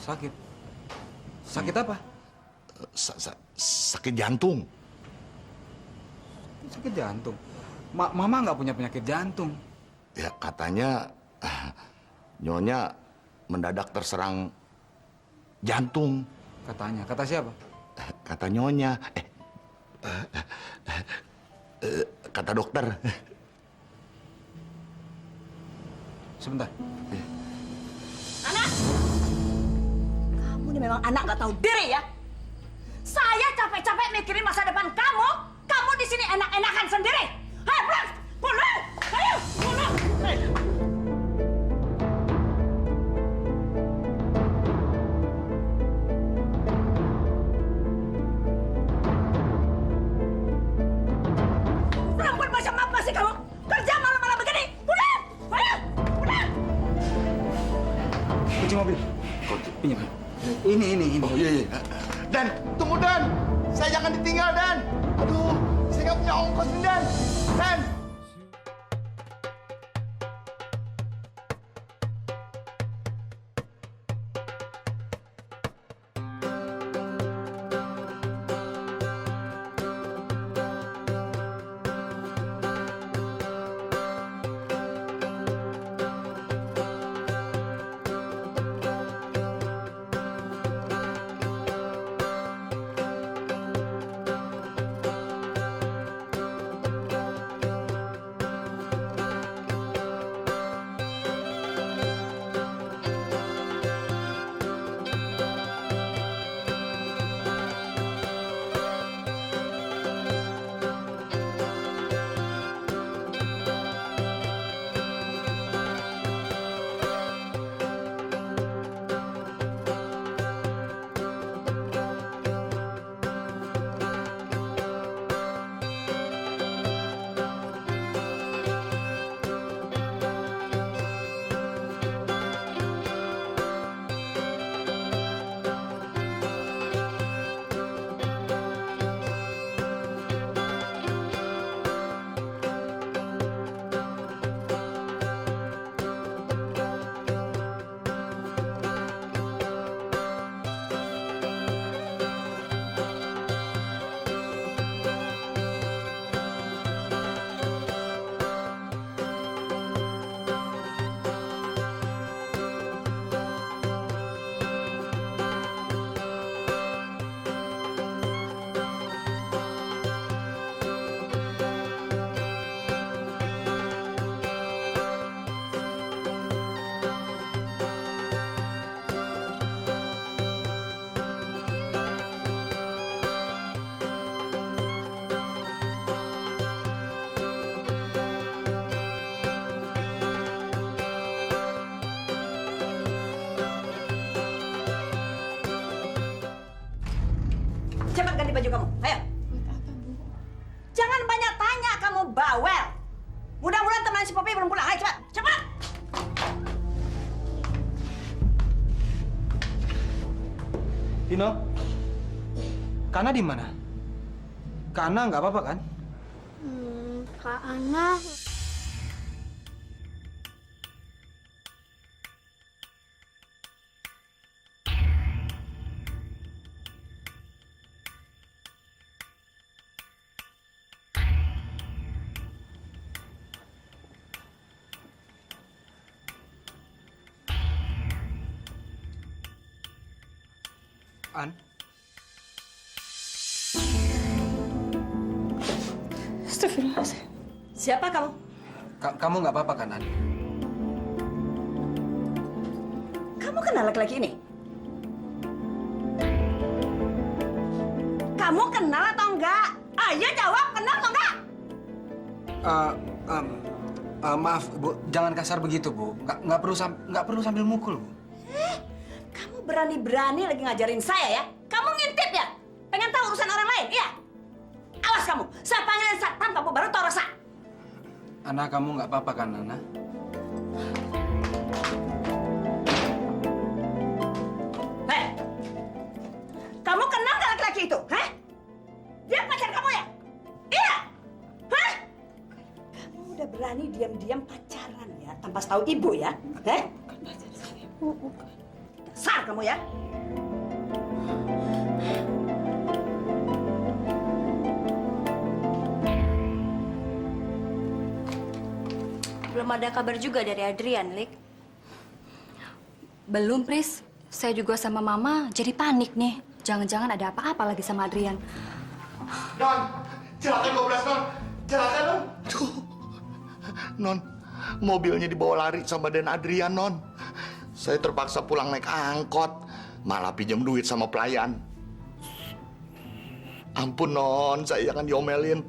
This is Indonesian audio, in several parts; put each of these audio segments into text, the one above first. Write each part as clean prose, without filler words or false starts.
Sakit? Sakit apa? Sakit jantung. Sakit jantung? Mama nggak punya penyakit jantung. Ya katanya Nyonya mendadak terserang jantung. Katanya. Kata siapa? Kata Nyonya. Kata dokter. Sebentar. Anak! Kamu ini memang anak nggak tahu diri ya? Saya capek-capek mikirin masa depan kamu. Kamu di sini enak-enakan sendiri. Ayo pulang! Pulang! Ayo! Pulang! Perempuan macam apa sih kamu? Kerja malam-malam begini! Pulang! Ayo! Pulang! Kunci mobil. Pinjam. Ini. Oh iya. Dan, tunggu Dan. Saya jangan ditinggal Dan. Aduh, saya nggak punya ongkos nih Dan. Dan. Cepat ganti baju kamu, ayo. Jangan banyak tanya, kamu bawel. Mudah-mudahan teman si Popi belum pulang, ayo cepat, cepat. Dino, Kana di mana? Kana nggak apa-apa kan? Kak Ana. An? Astagfirullahaladzim. Siapa kamu? Kamu nggak apa-apa kan, An? Kamu kenal laki-laki ini? Kamu kenal atau enggak? Ayo jawab, kenal atau enggak? Maaf, Bu. Jangan kasar begitu, Bu. Nggak perlu sambil mukul, Bu. Kamu berani-berani lagi ngajarin saya ya? Kamu ngintip ya? Pengen tahu urusan orang lain, iya? Awas kamu, saya panggilin satpam kamu baru tahu rasa. Ana, kamu nggak apa-apa kan, Ana? Hei, kamu kenal nggak laki-laki itu? Hah? Dia pacar kamu ya? Iya? Hah? Kamu udah berani diam-diam pacaran ya, tanpa tahu ibu ya? Hah? Bukan pacar saya, Bu. Bukan. Dasar kamu ya. Belum ada kabar juga dari Adrian, Lik. Belum, Pris. Saya juga sama Mama jadi panik nih. Jangan-jangan ada apa-apa lagi sama Adrian. Non, silakan 12 non. Silakan non. Aduh. Non, mobilnya dibawa lari sama Den Adrian non. Saya terpaksa pulang naik angkot, malah pinjam duit sama pelayan. Ampun non, saya jangan diomelin.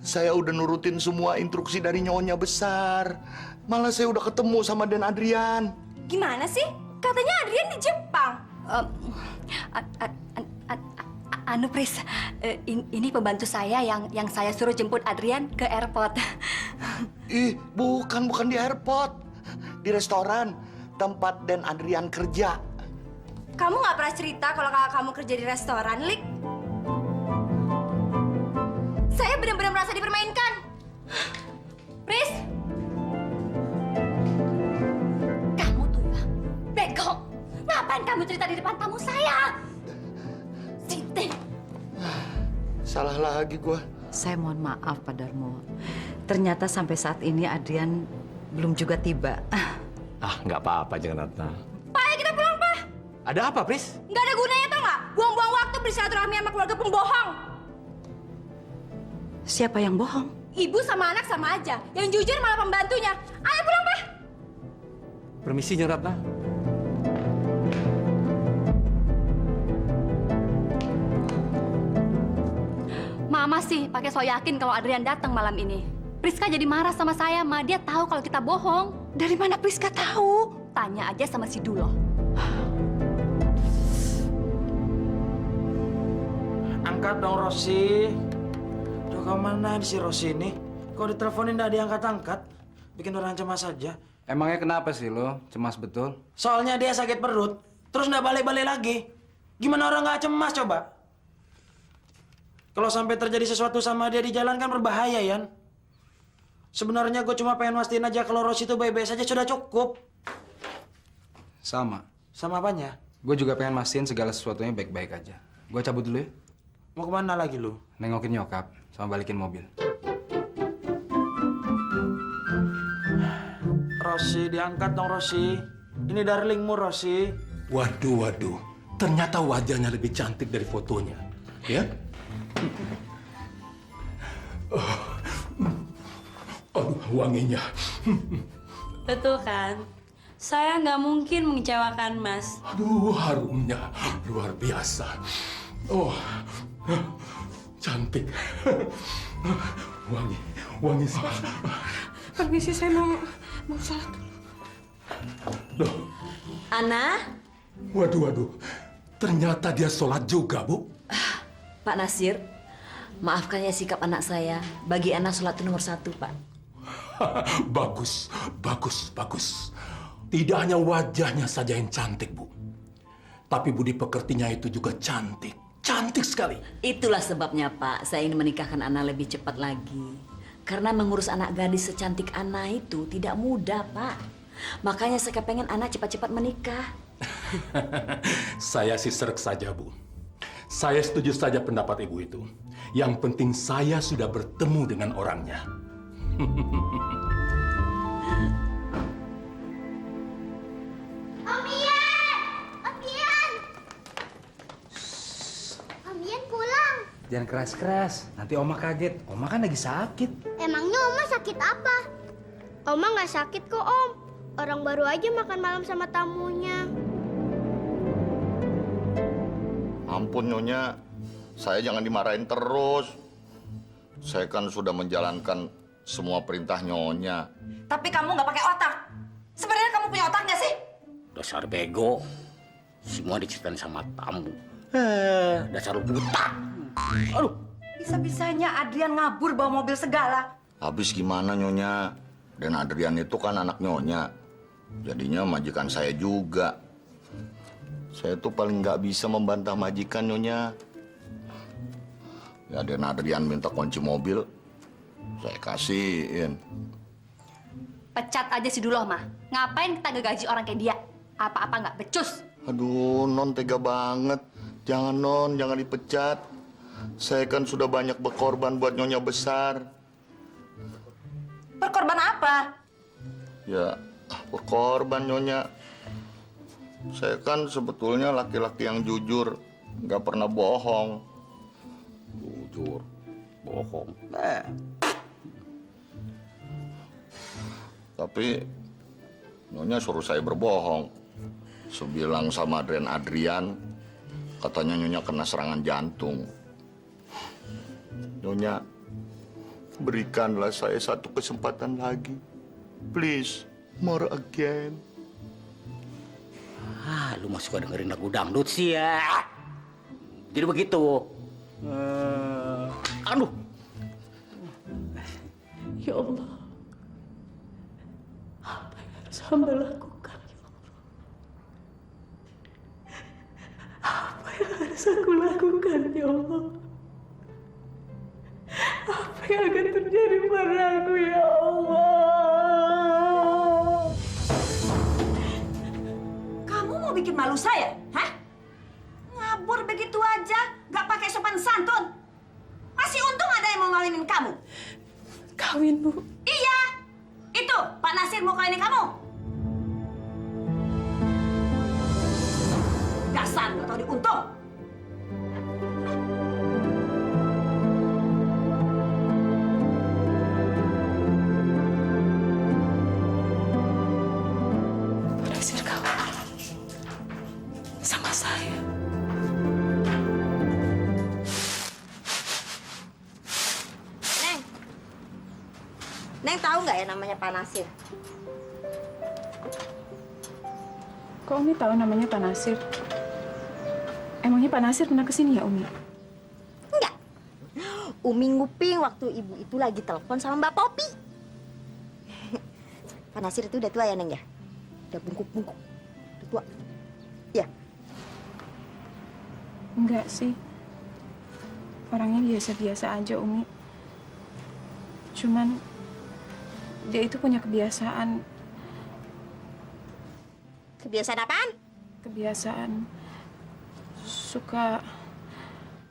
Saya udah nurutin semua instruksi dari nyonya besar. Malah saya udah ketemu sama Den Adrian. Gimana sih? Katanya Adrian di Jepang. Anu, Pris, ini pembantu saya yang saya suruh jemput Adrian ke airport. Ih, bukan di airport. Di restoran tempat Den Adrian kerja. Kamu nggak pernah cerita kalau kakak kamu kerja di restoran, Lik? Saya benar-benar merasa dipermainkan. Pris, Kamu tuh ya, bego. Ngapain kamu cerita di depan tamu saya? Siti. Salah lagi gua. Saya mohon maaf Pak Darmo. Ternyata sampai saat ini Adrian belum juga tiba. Nggak apa-apa, jangan Ratna. Pak, ayo kita pulang, Pak. Ada apa, Pris? Nggak ada gunanya, tau nggak? Buang-buang waktu bersilaturahmi sama keluarga pembohong. Siapa yang bohong? Ibu sama anak sama aja. Yang jujur malah pembantunya. Ayo pulang, Pak. Permisi, jangan Ratna. Mama sih pakai so yakin kalau Adrian datang malam ini. Priska jadi marah sama saya, Ma. Dia tahu kalau kita bohong. Dari mana Priska tahu? Tanya aja sama si Dulo. Angkat dong, Rosi. Duh, kemana si Rosi ini? Kok diteleponin nggak diangkat-angkat? Bikin orang cemas saja. Emangnya kenapa sih lo? Cemas betul? Soalnya dia sakit perut, terus nggak balik-balik lagi. Gimana orang nggak cemas coba? Kalau sampai terjadi sesuatu sama dia di jalan kan berbahaya, Yan. Sebenarnya gue cuma pengen mastiin aja kalau Rosi itu baik-baik saja sudah cukup. Sama. Sama apanya? Gue juga pengen mastiin segala sesuatunya baik-baik aja. Gue cabut dulu ya. Mau kemana lagi lu? Nengokin nyokap, sama balikin mobil. Rosi, diangkat dong, Rosi. Ini darlingmu, Rosi. Waduh. Ternyata wajahnya lebih cantik dari fotonya. Ya? Aduh, wanginya. Betul kan? Saya nggak mungkin mengecewakan Mas. Aduh, harumnya luar biasa. Oh, cantik. Wangi sekali. Permisi, saya mau sholat dulu. Loh, Ana, waduh. Ternyata dia sholat juga, Bu. Pak Nasir, maafkan ya sikap anak saya. Bagi Ana sholat itu nomor 1, Pak. Bagus. Tidak hanya wajahnya saja yang cantik, Bu. Tapi budi pekertinya itu juga cantik. Cantik sekali. Itulah sebabnya, Pak, saya ingin menikahkan Ana lebih cepat lagi. Karena mengurus anak gadis secantik Ana itu tidak mudah, Pak. Makanya saya kepengen Ana cepat-cepat menikah. Saya sih serek saja, Bu. Saya setuju saja pendapat Ibu itu. Yang penting saya sudah bertemu dengan orangnya. Om Ian pulang. Jangan keras-keras, nanti Oma kaget. Oma kan lagi sakit. Emangnya Oma sakit apa? Oma nggak sakit kok, Om. Orang baru aja makan malam sama tamunya. Ampun Nyonya, saya jangan dimarahin terus. Saya kan sudah menjalankan semua perintah Nyonya. Tapi kamu nggak pakai otak. Sebenarnya kamu punya otak nggak sih? Dasar bego. Semua diceritain sama tamu. Dasar buta. Aduh. Bisa-bisanya Adrian ngabur bawa mobil segala. Habis gimana Nyonya? Dan Adrian itu kan anak Nyonya. Jadinya majikan saya juga. Saya tuh paling nggak bisa membantah majikan Nyonya. Ya dan Adrian minta kunci mobil, saya kasihin. Pecat aja si Duloh, mah. Ngapain kita ngegaji orang kayak dia? Apa-apa nggak becus. Aduh, Non tega banget. Jangan Non, jangan dipecat. Saya kan sudah banyak berkorban buat Nyonya besar. Berkorban apa? Ya, berkorban Nyonya. Saya kan sebetulnya laki-laki yang jujur, nggak pernah bohong. Jujur, bohong. Tapi Nyonya suruh saya berbohong. Sebilang sama Adrian, katanya Nyonya kena serangan jantung. Nyonya, berikanlah saya satu kesempatan lagi. Please, more again. Lu mah suka dengerin lagu dangdut sih ya. Jadi begitu. Aduh. Ya Allah. Apa yang harus hamba lakukan, ya Allah? Apa yang harus aku lakukan, ya Allah? Apa yang akan terjadi padaku, ya Allah? Kamu mau bikin malu saya? Hah? Ngabur begitu aja, nggak pakai sopan santun. Masih untung ada yang mau ngawinin kamu. Kawin, Bu. Iya, itu Pak Nasir mau kawinin kamu. Dasar nggak tahu diuntung. Pak Nasir kawin sama saya. Neng tahu nggak ya namanya Pak Nasir? Kok Umi tahu namanya Pak Nasir? Emangnya Pak Nasir pernah kesini ya, Umi? Enggak. Umi nguping waktu ibu itu lagi telepon sama Mbak Popi. Pak Nasir itu udah tua ya, Neng ya? Udah bungkuk-bungkuk. Udah tua. Ya. Enggak sih. Orangnya biasa-biasa aja, Umi. Cuman dia itu punya kebiasaan. Kebiasaan apaan? Kebiasaan suka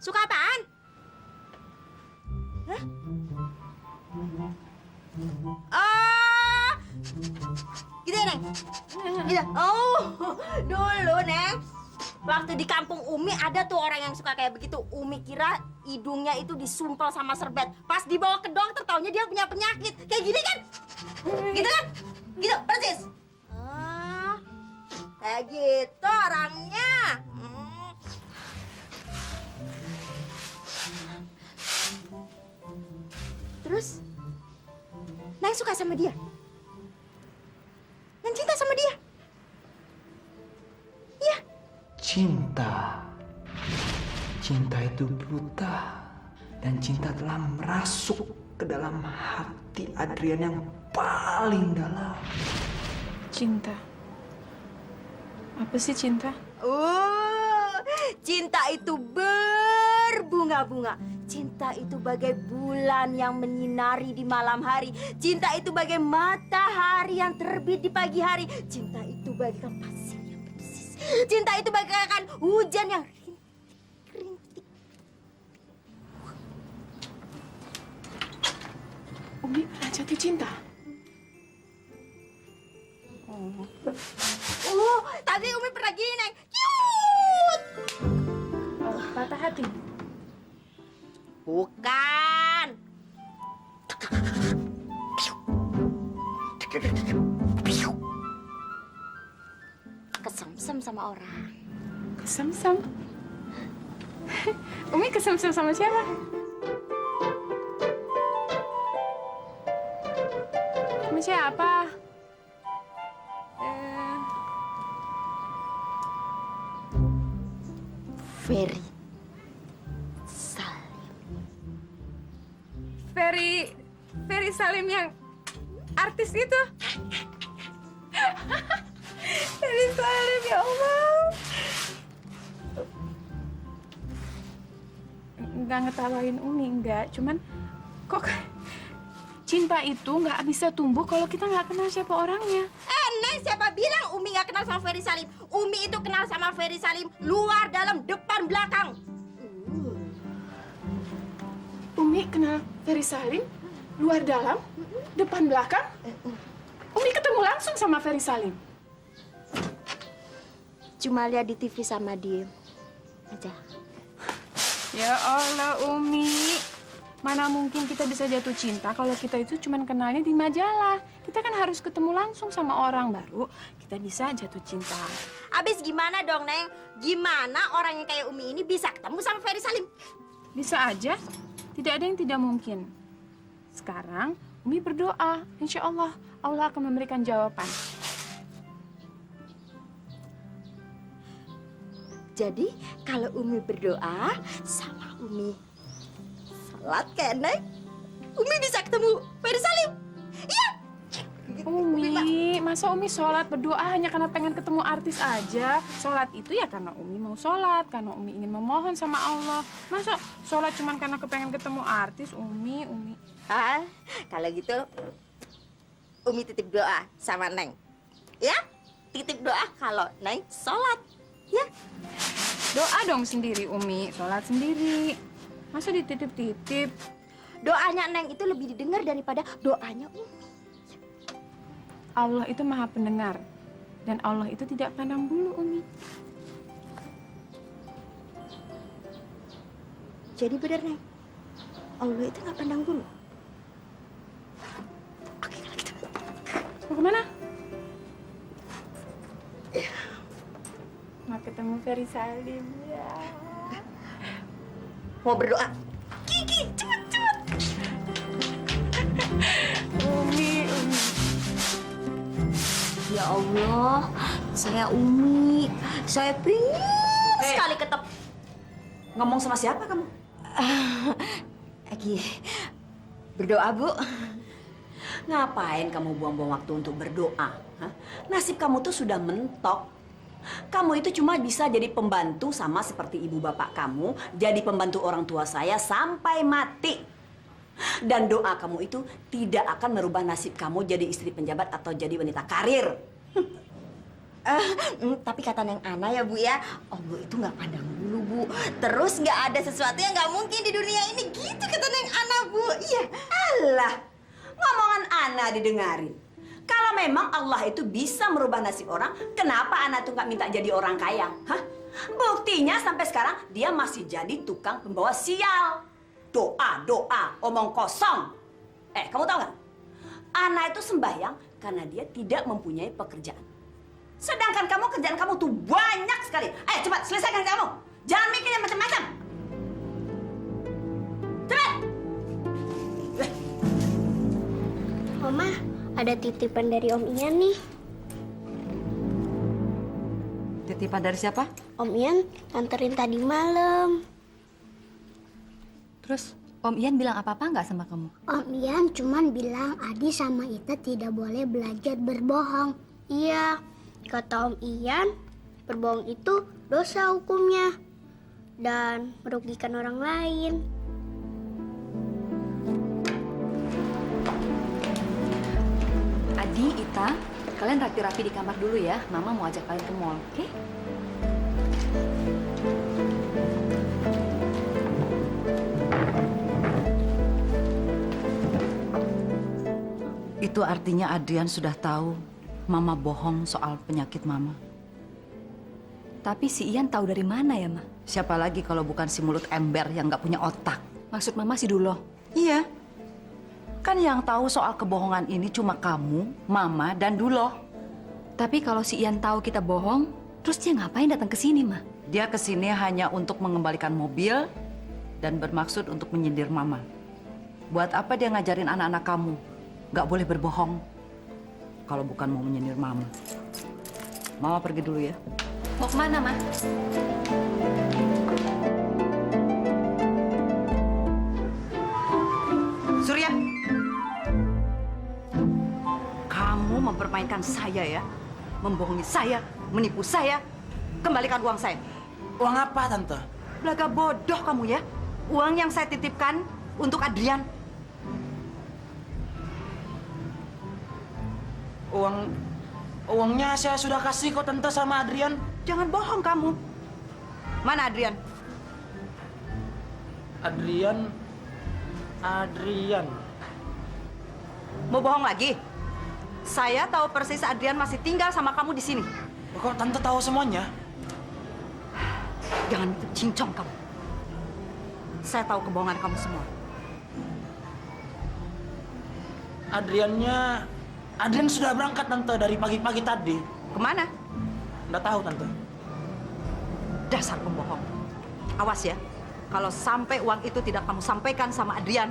Suka apaan? Hah? Oh, gitu ya, Neng? Gitu. Oh, dulu, Neng. Waktu di kampung Umi ada tuh orang yang suka kayak begitu. Umi kira hidungnya itu disumpel sama serbet. Pas dibawa ke dokter, taunya dia punya penyakit. Kayak gini kan? Gitu kan? Gitu, persis. Kayak gitu orangnya. Terus, Neng suka sama dia? Neng cinta sama dia? Iya. Cinta. Cinta itu buta. Dan cinta telah merasuk ke dalam hati Adrian yang paling dalam. cinta. Apa sih cinta? Cinta itu berbunga-bunga. Cinta itu bagai bulan yang menyinari di malam hari. Cinta itu bagai matahari yang terbit di pagi hari. Cinta itu bagaikan pasir yang bersis. Cinta itu bagaikan hujan yang rintik-rintik. Umi pernah jatuh cinta? Tadi Umi pernah gini, Neng. Cute! Patah hati? Bukan. Kesemsem sama orang. Kesemsem? Umi kesemsem sama siapa? Sama siapa? Ferry Salim. Ferry Salim yang artis itu? Ferry Salim, ya Allah. Nggak ngetawain Umi, enggak. Cuman kok cinta itu nggak bisa tumbuh kalau kita nggak kenal siapa orangnya. Neng Neng, siapa bilang Umi nggak kenal sama Ferry Salim? Umi itu kenal sama Ferry Salim luar, dalam, depan, belakang. Umi kenal Ferry Salim? Luar dalam? Depan belakang? Umi ketemu langsung sama Ferry Salim? Cuma lihat di TV sama dia aja. Ya Allah, Umi. Mana mungkin kita bisa jatuh cinta kalau kita itu cuma kenalnya di majalah. Kita kan harus ketemu langsung sama orang baru, kita bisa jatuh cinta. Abis gimana dong, Neng? Gimana orang yang kayak Umi ini bisa ketemu sama Ferry Salim? Bisa aja, tidak ada yang tidak mungkin. Sekarang, Umi berdoa. Insya Allah, Allah akan memberikan jawaban. Jadi, kalau Umi berdoa sama Umi salat kayak Neng, Umi bisa ketemu Ferry Salim. Iya. Umi, masa Umi sholat berdoa hanya karena pengen ketemu artis aja? Sholat itu ya karena Umi mau sholat, karena Umi ingin memohon sama Allah. Masa sholat cuma karena kepengen ketemu artis, Umi? Ah, kalau gitu, Umi titip doa sama Neng. Ya, titip doa kalau Neng sholat. Ya. Doa dong sendiri, Umi. Sholat sendiri. Masa dititip-titip? Doanya Neng itu lebih didengar daripada doanya Umi. Allah itu maha pendengar. Dan Allah itu tidak pandang bulu, Umi. Jadi benar, Neng. Allah itu nggak pandang bulu. Oke, kalau gitu. Mau kemana? Mau ketemu Ferry Salim, ya. Mau berdoa. Kiki, cepet. Umi. Ya Allah, saya Umi. Saya pengen sekali ketemu. Ngomong sama siapa kamu? Lagi berdoa, Bu. Ngapain kamu buang-buang waktu untuk berdoa? Hah? Nasib kamu tuh sudah mentok. Kamu itu cuma bisa jadi pembantu sama seperti ibu bapak kamu, jadi pembantu orang tua saya sampai mati. Dan doa kamu itu tidak akan merubah nasib kamu jadi istri penjabat atau jadi wanita karir. Tapi kata Neng Ana ya, Bu ya, Allah itu nggak pandang bulu, Bu. Terus nggak ada sesuatu yang nggak mungkin di dunia ini, gitu kata Neng Ana, Bu. Iya. Alah, ngomongan Ana didengarin. Kalau memang Allah itu bisa merubah nasib orang, kenapa Ana tuh nggak minta jadi orang kaya? Hah? Buktinya sampai sekarang dia masih jadi tukang pembawa sial. Doa, omong kosong. Kamu tahu nggak? Ana itu sembahyang karena dia tidak mempunyai pekerjaan. Sedangkan kamu kerjaan kamu tuh banyak sekali. Ayo cepat selesaikan kamu. Jangan mikir yang macam-macam. Cepat. Oma, ada titipan dari Om Ian nih. Titipan dari siapa? Om Ian anterin tadi malam. Terus Om Ian bilang apa-apa nggak sama kamu? Om Ian cuman bilang Adi sama Ita tidak boleh belajar berbohong. Iya, kata Om Ian, berbohong itu dosa hukumnya dan merugikan orang lain. Adi, Ita, kalian rapi-rapi di kamar dulu ya. Mama mau ajak kalian ke mall, oke? Itu artinya Adrian sudah tahu Mama bohong soal penyakit Mama. Tapi si Ian tahu dari mana ya, Ma? Siapa lagi kalau bukan si mulut ember yang nggak punya otak? Maksud Mama si Dulo? Iya. Kan yang tahu soal kebohongan ini cuma kamu, Mama, dan Dulo. Tapi kalau si Ian tahu kita bohong, terus dia ngapain datang ke sini, Ma? Dia ke sini hanya untuk mengembalikan mobil dan bermaksud untuk menyindir Mama. Buat apa dia ngajarin anak-anak kamu? Nggak boleh berbohong kalau bukan mau menyindir Mama. Mama pergi dulu ya. Mau kemana, Ma? Surya, kamu mempermainkan saya ya, membohongi saya, menipu saya. Kembalikan uang saya. Uang apa, Tante? Belaga bodoh kamu ya. Uang yang saya titipkan untuk Adrian. Uang Uangnya saya sudah kasih kok Tante sama Adrian. Jangan bohong kamu. Mana Adrian? Adrian. Mau bohong lagi? Saya tahu persis Adrian masih tinggal sama kamu di sini. Kok Tante tahu semuanya? Jangan cincong kamu. Saya tahu kebohongan kamu semua. Adrian sudah berangkat Tante dari pagi-pagi tadi. Kemana? Nggak tahu Tante. Dasar pembohong. Awas ya. Kalau sampai uang itu tidak kamu sampaikan sama Adrian,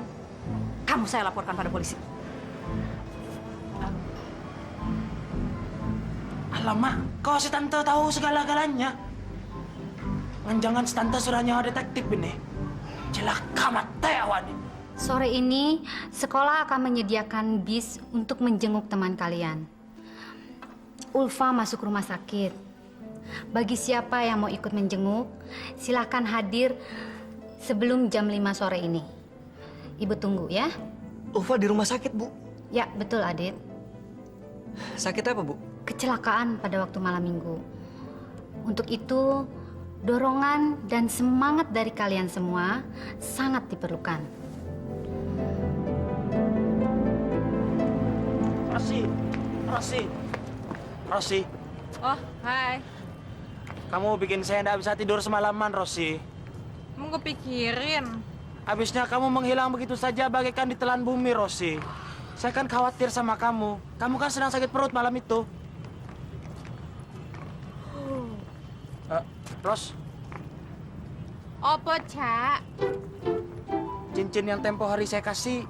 kamu saya laporkan pada polisi. Alamak, kok si Tante tahu segala-galanya? Jangan si Tante sudah nyawa detektif ini. Celaka mati awan. Sore ini, sekolah akan menyediakan bis untuk menjenguk teman kalian. Ulfa masuk rumah sakit. Bagi siapa yang mau ikut menjenguk, silakan hadir sebelum jam 5 sore ini. Ibu tunggu ya. Ulfa di rumah sakit, Bu. Ya, betul Adit. Sakit apa, Bu? Kecelakaan pada waktu malam minggu. Untuk itu, dorongan dan semangat dari kalian semua sangat diperlukan. Rosi. Oh, hai. Kamu bikin saya nggak bisa tidur semalaman, Rosi. Emang gue pikirin. Habisnya kamu menghilang begitu saja bagaikan ditelan bumi, Rosi. Saya kan khawatir sama kamu. Kamu kan sedang sakit perut malam itu. Ros, Apa, Cak? cincin yang tempo hari saya kasih,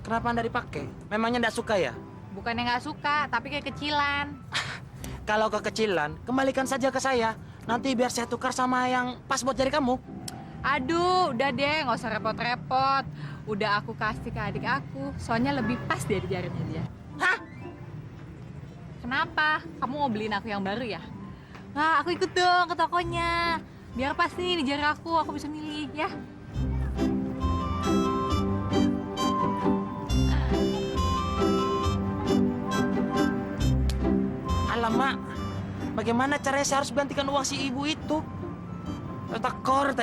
kenapa nggak dipakai? Memangnya nggak suka ya? Bukannya nggak suka, tapi kayak kecilan. Kalau kekecilan, kembalikan saja ke saya. Nanti biar saya tukar sama yang pas buat jari kamu. Aduh, udah deh, nggak usah repot-repot. Udah aku kasih ke adik aku, soalnya lebih pas dia di jarinya dia. Hah? Kenapa? Kamu mau beliin aku yang baru ya? Nah, aku ikut dong ke tokonya. Biar pas nih di jari aku bisa milih ya. Alamak, bagaimana caranya saya harus gantikan uang si ibu itu? Tekor.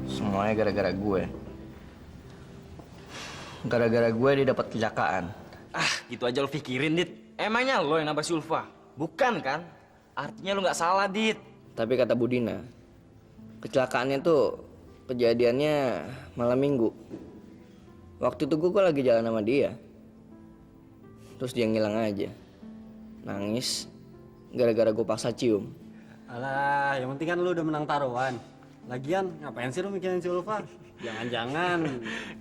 Semuanya gara-gara gue. Gara-gara gue dia dapat kecelakaan. Gitu aja lo pikirin, Dit. Emangnya lo yang nabrak si Ulfa? Bukan kan? Artinya lo nggak salah, Dit. Tapi kata Budina, kecelakaannya tuh kejadiannya malam minggu. Waktu itu gue lagi jalan sama dia. Terus dia ngilang aja. Nangis gara-gara gue paksa cium. Alah, yang penting kan lu udah menang taruhan. Lagian, ngapain sih lu mikirin si Ulfa? Jangan-jangan.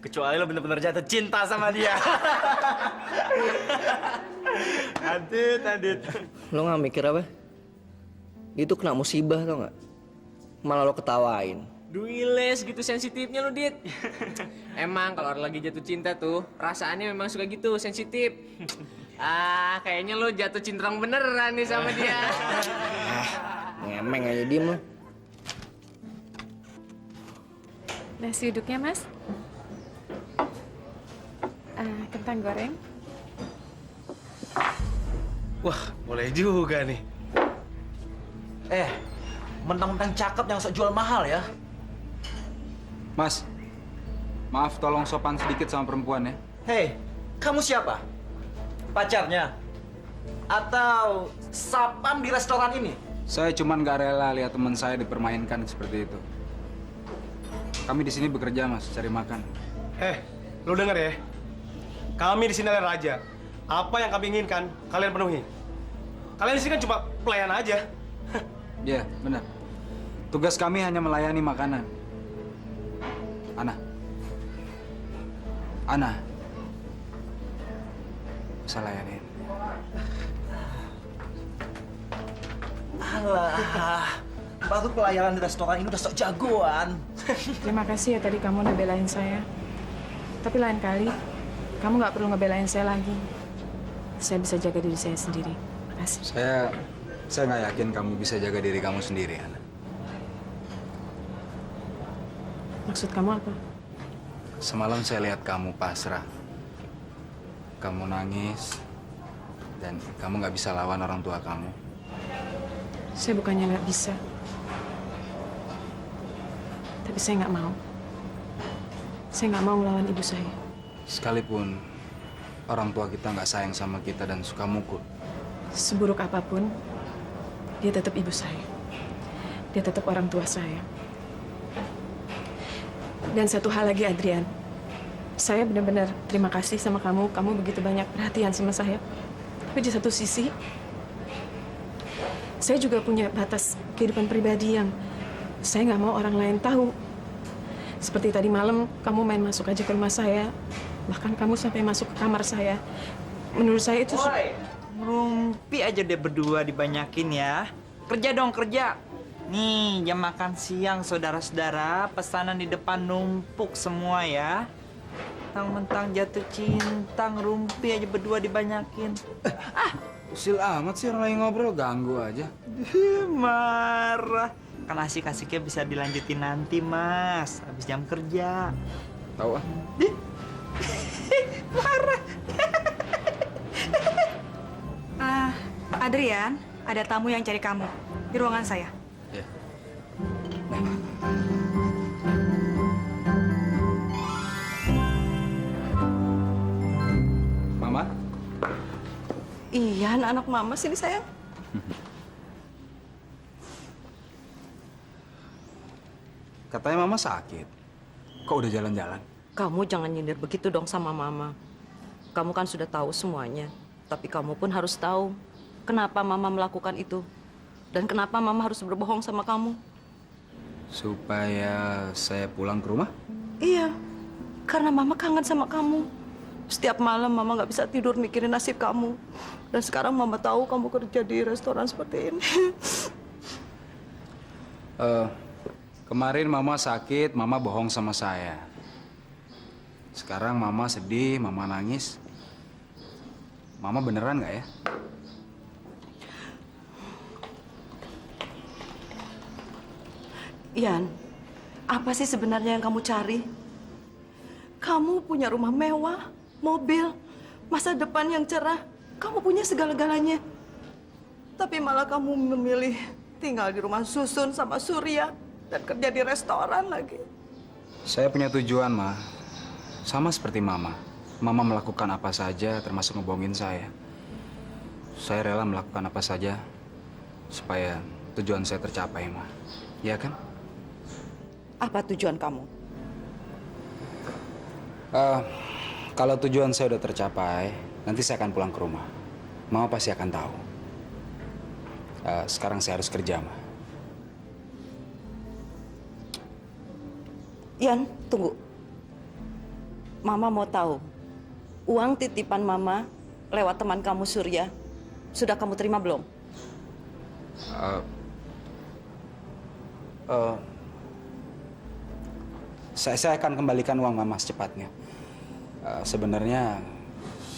Kecuali lo bener-bener jatuh cinta sama dia. Adit. Lo nggak mikir apa? Dia tuh kena musibah tau nggak? Malah lo ketawain. Duiles gitu sensitifnya lu, Dit. Emang kalau orang lagi jatuh cinta tuh, perasaannya memang suka gitu, sensitif. Kayaknya lu jatuh cintrang beneran nih sama dia. Ngemeng aja diem lo. Nasi uduknya, Mas. Kentang goreng. Wah, boleh juga nih. Mentang-mentang cakep yang sok jual mahal ya. Mas, maaf tolong sopan sedikit sama perempuan ya. Hei, kamu siapa? Pacarnya? Atau sapam di restoran ini? Saya cuman gak rela lihat teman saya dipermainkan seperti itu. Kami di sini bekerja, Mas, cari makan. Lu denger ya? Kami di sini adalah raja. Apa yang kami inginkan, kalian penuhi. Kalian di sini kan cuma pelayan aja. Iya, benar. Tugas kami hanya melayani makanan. Ana. Bisa layanin. Alah, baru pelayanan di restoran ini udah sok jagoan. Terima kasih ya tadi kamu udah belain saya. Tapi lain kali, kamu nggak perlu ngebelain saya lagi. Saya bisa jaga diri saya sendiri. Makasih. Saya nggak yakin kamu bisa jaga diri kamu sendiri, Ana. Maksud kamu apa? Semalam saya lihat kamu pasrah. kamu nangis dan kamu nggak bisa lawan orang tua kamu. Saya bukannya nggak bisa. Tapi saya nggak mau. Saya nggak mau melawan ibu saya. Sekalipun orang tua kita nggak sayang sama kita dan suka mukul. Seburuk apapun, dia tetap ibu saya. Dia tetap orang tua saya. Dan satu hal lagi, Adrian. Saya benar-benar terima kasih sama kamu. Kamu begitu banyak perhatian sama saya. Tapi di satu sisi, saya juga punya batas kehidupan pribadi yang saya nggak mau orang lain tahu. Seperti tadi malam, kamu main masuk aja ke rumah saya. Bahkan kamu sampai masuk ke kamar saya. Menurut saya itu... Woi, ngerumpi aja deh berdua dibanyakin ya. Kerja dong, kerja. Nih, jam makan siang saudara-saudara. Pesanan di depan numpuk semua ya. Mentang-mentang jatuh cinta, ngerumpi aja berdua dibanyakin. Usil amat sih orang lagi ngobrol, ganggu aja. Marah. Kan asik-asiknya bisa dilanjutin nanti, Mas. Habis jam kerja. Tahu ah. Marah. Adrian, ada tamu yang cari kamu di ruangan saya. Ya. Mama? Iya, anak mama sini sayang. Katanya mama sakit. Kok udah jalan-jalan? Kamu jangan nyindir begitu dong sama mama. Kamu kan sudah tahu semuanya. Tapi kamu pun harus tahu kenapa mama melakukan itu. Dan kenapa mama harus berbohong sama kamu. Supaya saya pulang ke rumah? Iya, karena mama kangen sama kamu. Setiap malam mama nggak bisa tidur mikirin nasib kamu. Dan sekarang mama tahu kamu kerja di restoran seperti ini. Kemarin mama sakit, mama bohong sama saya. Sekarang mama sedih, mama nangis. Mama beneran nggak ya? Ian, apa sih sebenarnya yang kamu cari? Kamu punya rumah mewah, mobil, masa depan yang cerah. Kamu punya segala-galanya. Tapi malah kamu memilih tinggal di rumah susun sama Surya dan kerja di restoran lagi. Saya punya tujuan, Ma. Sama seperti Mama. Mama melakukan apa saja termasuk ngebohongin saya. Saya rela melakukan apa saja supaya tujuan saya tercapai, Ma. Iya kan? Apa tujuan kamu? Kalau tujuan saya udah tercapai, nanti saya akan pulang ke rumah. Mama pasti akan tahu. Sekarang saya harus kerja, Ma. Ian, tunggu. Mama mau tahu, uang titipan Mama lewat teman kamu Surya, sudah kamu terima belum? Saya akan kembalikan uang Mama secepatnya. Sebenarnya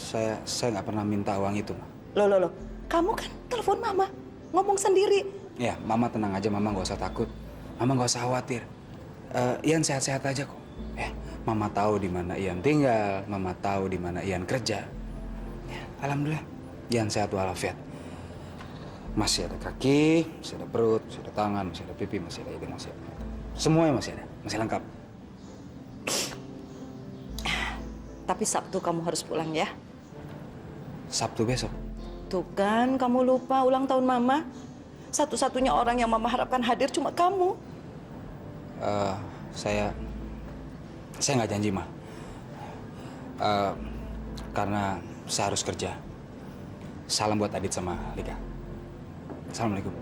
saya nggak pernah minta uang itu, Ma. Loh. Kamu kan telepon Mama, ngomong sendiri. Ya, Mama tenang aja, Mama nggak usah takut. Mama nggak usah khawatir. Ian sehat-sehat aja kok. Ya, Mama tahu di mana Ian tinggal, Mama tahu di mana Ian kerja. Ya, alhamdulillah, Ian sehat walafiat. Masih ada kaki, masih ada perut, masih ada tangan, masih ada pipi, masih ada hidung, masih ada mata. Semuanya masih ada, masih lengkap. Tapi Sabtu kamu harus pulang ya. Sabtu besok? Tuh kan, kamu lupa ulang tahun Mama. Satu-satunya orang yang Mama harapkan hadir cuma kamu. Saya nggak janji, Ma. Karena saya harus kerja. Salam buat Adit sama Lika. Assalamualaikum.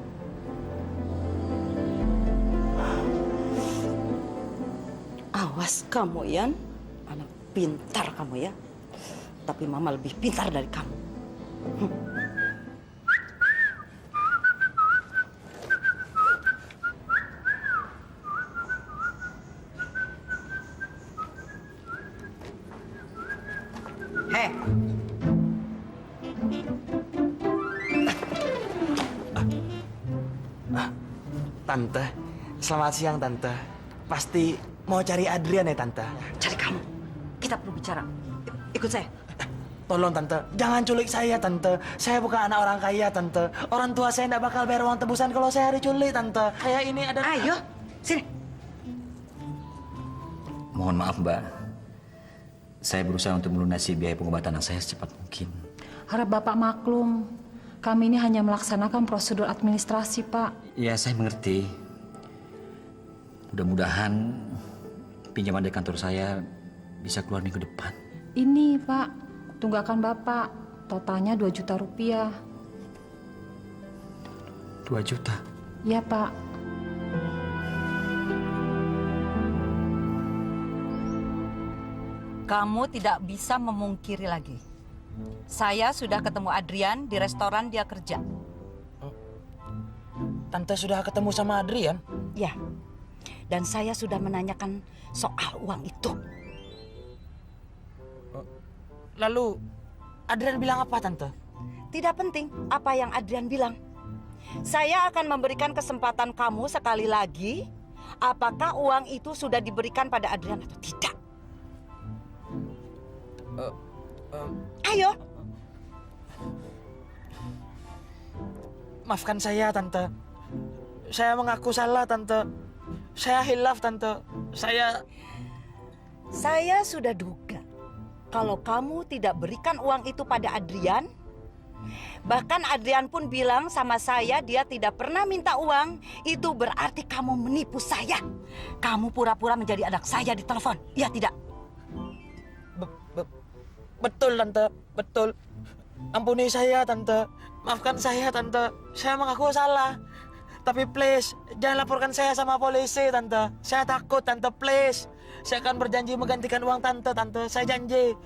Awas kamu, Ian. Anak pintar kamu ya. Tapi Mama lebih pintar dari kamu. Hei. Tante, selamat siang Tante. Pasti mau cari Adrian ya Tante? Cari kamu. Kita perlu bicara. Ikut saya. Tolong Tante, jangan culik saya Tante. Saya bukan anak orang kaya Tante. Orang tua saya nggak bakal bayar uang tebusan kalau saya diculik Tante. Kayak ini ada... Ayo, sini. Mohon maaf Mbak. Saya berusaha untuk melunasi biaya pengobatan anak saya secepat mungkin. Harap Bapak maklum. Kami ini hanya melaksanakan prosedur administrasi, Pak. Ya, saya mengerti. Mudah-mudahan pinjaman dari kantor saya bisa keluar minggu depan. Ini, Pak. Tunggakan Bapak. Totalnya 2 juta rupiah. 2 juta? Iya, Pak. Kamu tidak bisa memungkiri lagi. Saya sudah ketemu Adrian di restoran dia kerja. Tante sudah ketemu sama Adrian? Ya. Dan saya sudah menanyakan soal uang itu. Lalu, Adrian bilang apa, Tante? Tidak penting apa yang Adrian bilang. Saya akan memberikan kesempatan kamu sekali lagi. Apakah uang itu sudah diberikan pada Adrian atau tidak? Ayo. Maafkan saya, Tante. Saya mengaku salah, Tante. Saya hilaf, Tante. Saya sudah duga kalau kamu tidak berikan uang itu pada Adrian. Bahkan Adrian pun bilang sama saya dia tidak pernah minta uang. Itu berarti kamu menipu saya. Kamu pura-pura menjadi anak saya di telepon. Iya tidak? Betul, Tante. Betul. Ampuni saya, Tante. Maafkan saya, Tante. Saya mengaku salah. Tapi please, jangan laporkan saya sama polisi, Tante. Saya takut, Tante. Please. Saya akan berjanji menggantikan uang Tante, Tante. Saya janji.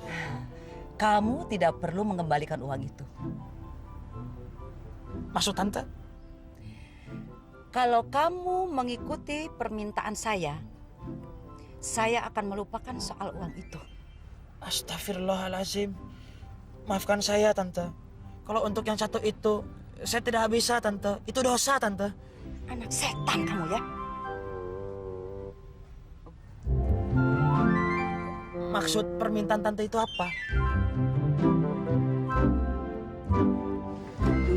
Kamu tidak perlu mengembalikan uang itu. Maksud Tante? Kalau kamu mengikuti permintaan saya akan melupakan soal uang itu. Astagfirullahaladzim. Maafkan saya, Tante. Kalau untuk yang satu itu, saya tidak bisa, Tante. Itu dosa, Tante. Anak setan kamu ya. Maksud permintaan Tante itu apa?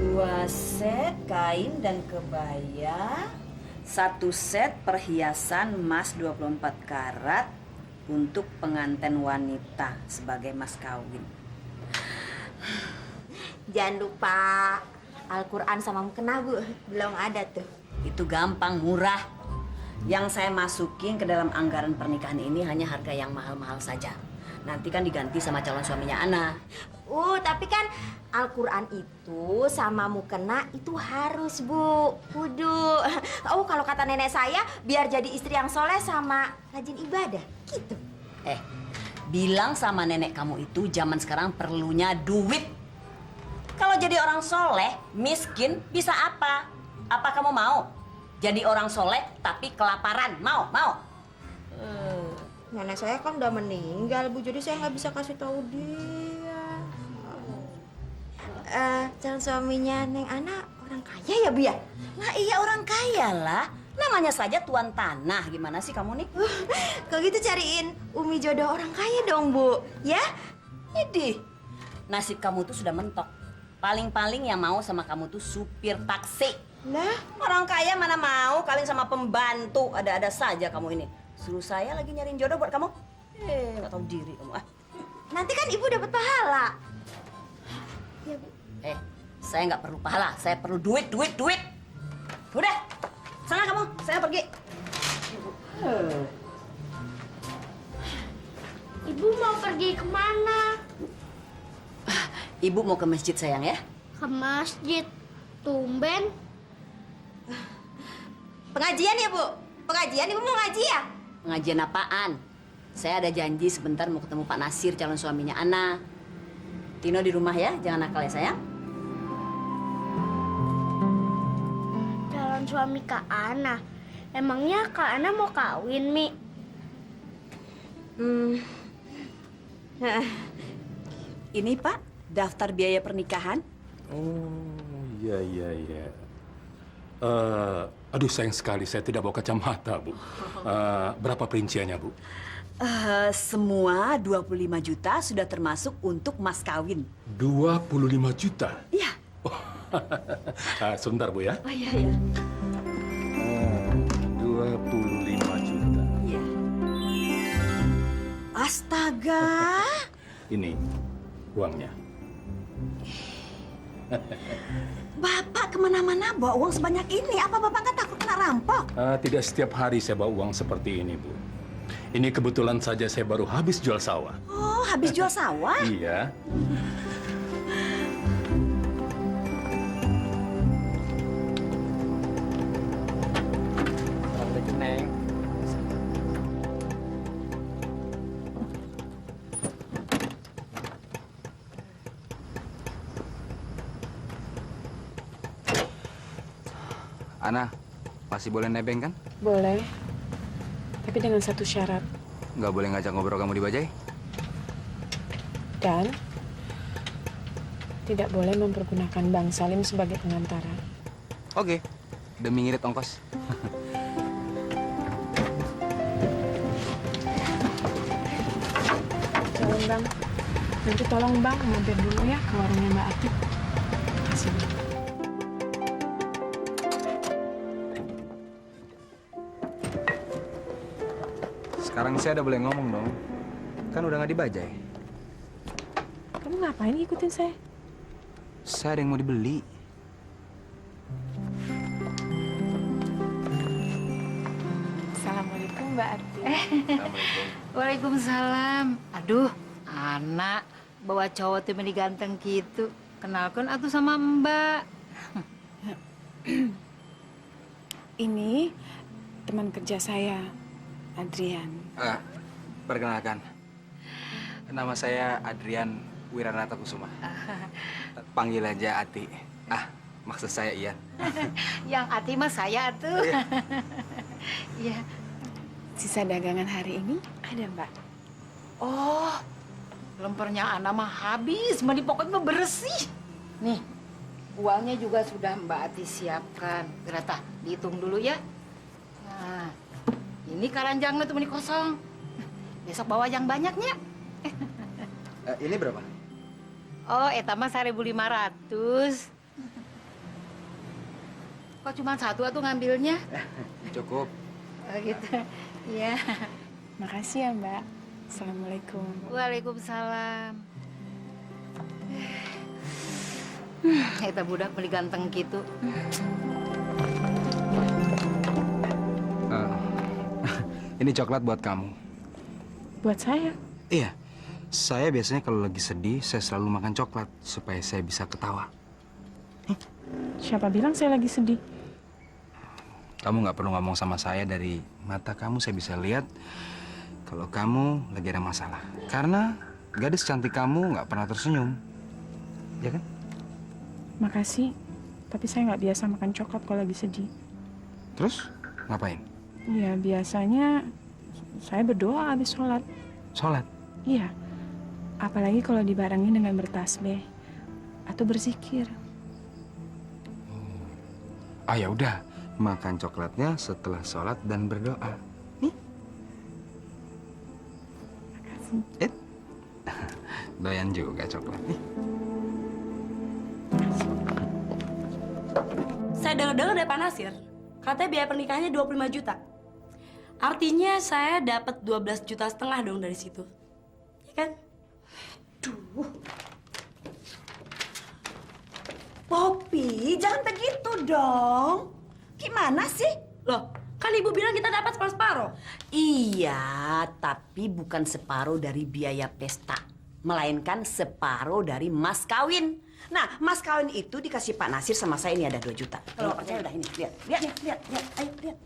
2 set kain dan kebaya, 1 set perhiasan emas 24 karat untuk pengantin wanita sebagai mas kawin. Jangan lupa Al-Quran sama mukena, Bu. Belum ada tuh. Itu gampang, murah. Yang saya masukin ke dalam anggaran pernikahan ini hanya harga yang mahal-mahal saja. Nanti kan diganti sama calon suaminya Ana. Tapi kan Al-Quran itu sama mukena itu harus, Bu. Kudu. Kalau kata nenek saya, biar jadi istri yang soleh sama rajin ibadah. Gitu. Bilang sama nenek kamu itu zaman sekarang perlunya duit. Kalau jadi orang soleh, miskin, bisa apa? Apa kamu mau? Jadi orang soleh tapi kelaparan, mau? Nenek saya kan udah meninggal, Bu. Jadi saya nggak bisa kasih tahu dia. Calon suaminya Neng Ana orang kaya ya, Bu ya? Nah iya orang kaya lah. Namanya saja tuan tanah. Gimana sih kamu nih? Kalau gitu cariin Umi jodoh orang kaya dong, Bu. Ya? Idih, nasib kamu tuh sudah mentok. Paling-paling yang mau sama kamu tuh supir taksi. Lah? Orang kaya mana mau kawin sama pembantu. Ada-ada saja kamu ini. Suruh saya lagi nyariin jodoh buat kamu. Nggak tahu diri kamu. Nanti kan Ibu dapat pahala. Ya, Bu. Saya nggak perlu pahala. Saya perlu duit. Udah, sana kamu. Saya pergi. Ibu mau pergi kemana? Ibu mau ke masjid sayang ya? Ke masjid. Tumben. Pengajian ya, Bu? Pengajian? Ibu mau ngaji ya? Pengajian apaan? Saya ada janji sebentar mau ketemu Pak Nasir, calon suaminya Ana. Tino di rumah ya, jangan nakal ya sayang. Calon suami Kak Ana. Emangnya Kak Ana mau kawin, Mi? Ini Pak, daftar biaya pernikahan. Oh, iya. Aduh sayang sekali, saya tidak bawa kacamata, Bu. Berapa perinciannya, Bu? Semua 25 juta sudah termasuk untuk mas kawin. 25 juta? Iya. Sebentar, Bu ya. Oh iya, iya. 25 juta. Iya. Astaga. Ini uangnya. Bapak kemana-mana bawa uang sebanyak ini. Apa Bapak nggak takut kena rampok? Tidak setiap hari saya bawa uang seperti ini, Bu. Ini kebetulan saja saya baru habis jual sawah. Oh, habis jual sawah? Iya. Assalamualaikum, Neng. Ana, masih boleh nebeng kan? Boleh. Tapi dengan satu syarat. Nggak boleh ngajak ngobrol kamu di Bajai? Dan tidak boleh mempergunakan Bang Salim sebagai pengantara. Oke, demi ngirit ongkos. Jalan Bang. Nanti tolong Bang mampir dulu ya ke warungnya Mbak Atik. Makasih Bang. Sekarang saya udah boleh ngomong dong. Kan udah nggak di Bajai. Kamu ngapain ikutin saya? Saya ada yang mau dibeli. Assalamualaikum Mbak Atik. Waalaikumsalam. Aduh, anak bawa cowok tuh meni ganteng gitu. Kenalkan atuh sama Mbak. Ini teman kerja saya, Adrian. Perkenalkan, nama saya Adrian Wiranata Kusuma. Panggil aja Ati. Maksud saya Ian. Yang Ati mah saya tuh. Iya. Sisa dagangan hari ini ada Mbak. Oh, lempernya Ana mah habis, mah di pokoknya mah bersih. Nih, uangnya juga sudah Mbak Ati siapkan. Gerata, dihitung dulu ya. Nah, ini keranjangnya tuh meni kosong. Besok bawa yang banyaknya. Ini berapa? Oh, eta mah 1.500. Kok cuma satu atuh ngambilnya? Cukup. Oh gitu. Iya. Makasih ya Mbak. Assalamualaikum. Waalaikumsalam. Eta budak beli ganteng gitu. Ini coklat buat kamu. Buat saya? Iya. Saya biasanya kalau lagi sedih, saya selalu makan coklat supaya saya bisa ketawa. Siapa bilang saya lagi sedih? Kamu nggak perlu ngomong sama saya, dari mata kamu saya bisa lihat kalau kamu lagi ada masalah. Karena gadis cantik kamu nggak pernah tersenyum, ya kan? Makasih, tapi saya nggak biasa makan coklat kalau lagi sedih. Terus ngapain? Iya, biasanya saya berdoa habis sholat. Sholat? Iya, apalagi kalau dibarengi dengan bertasbih atau berzikir. Ya udah, makan coklatnya setelah sholat dan berdoa. Nih. Makasih. Doyan juga coklat nih. Saya dengar-dengar dari Pak Nasir, katanya biaya pernikahannya 25 juta. Artinya saya dapat 12,5 juta dong dari situ. Ya kan? Duh. Poppy, jangan begitu dong. Gimana sih? Loh, kan ibu bilang kita dapat separuh-separuh. Iya, tapi bukan separuh dari biaya pesta, melainkan separuh dari mas kawin. Nah, mas kawin itu dikasih Pak Nasir sama saya, ini ada 2 juta. Kalau nggak percaya udah ini, lihat, ayo lihat.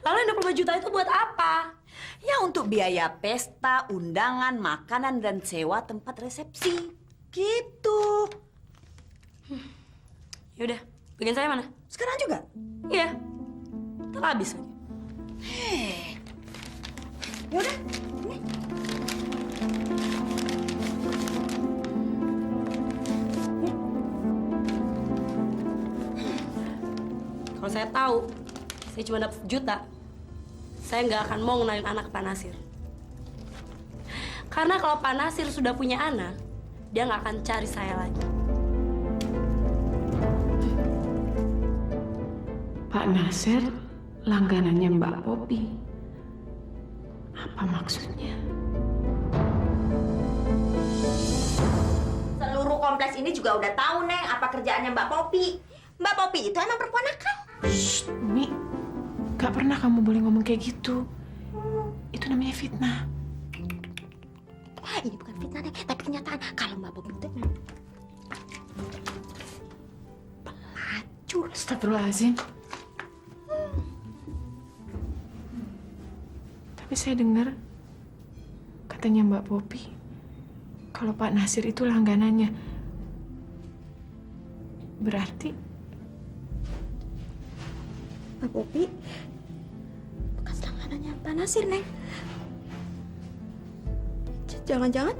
Lalu yang 25 juta itu buat apa? Ya untuk biaya pesta, undangan, makanan, dan sewa tempat resepsi. Gitu. Yaudah, bagian saya mana? Sekarang juga? Iya. Ntar habis lagi. Yaudah, ini. Kalau saya tahu, saya cuma dapat 1 juta, saya nggak akan mau ngenalin anak ke Pak Nasir. Karena kalau Pak Nasir sudah punya anak, dia nggak akan cari saya lagi. Pak Nasir langganannya Mbak Popi. Apa maksudnya? Seluruh kompleks ini juga udah tahu, Neng, apa kerjaannya Mbak Popi. Mbak Popi itu emang perempuan nakal. Shh, Umi. Gak pernah kamu boleh ngomong kayak gitu. Itu namanya fitnah. Ini bukan fitnah, Neng, tapi kenyataan. Kalau Mbak Popi itu pelacur. Astagfirullahaladzim. Tapi saya dengar katanya Mbak Popi kalau Pak Nasir itu langganannya. Berarti Mbak Popi bekas langganannya Pak Nasir, Neng. Jangan-jangan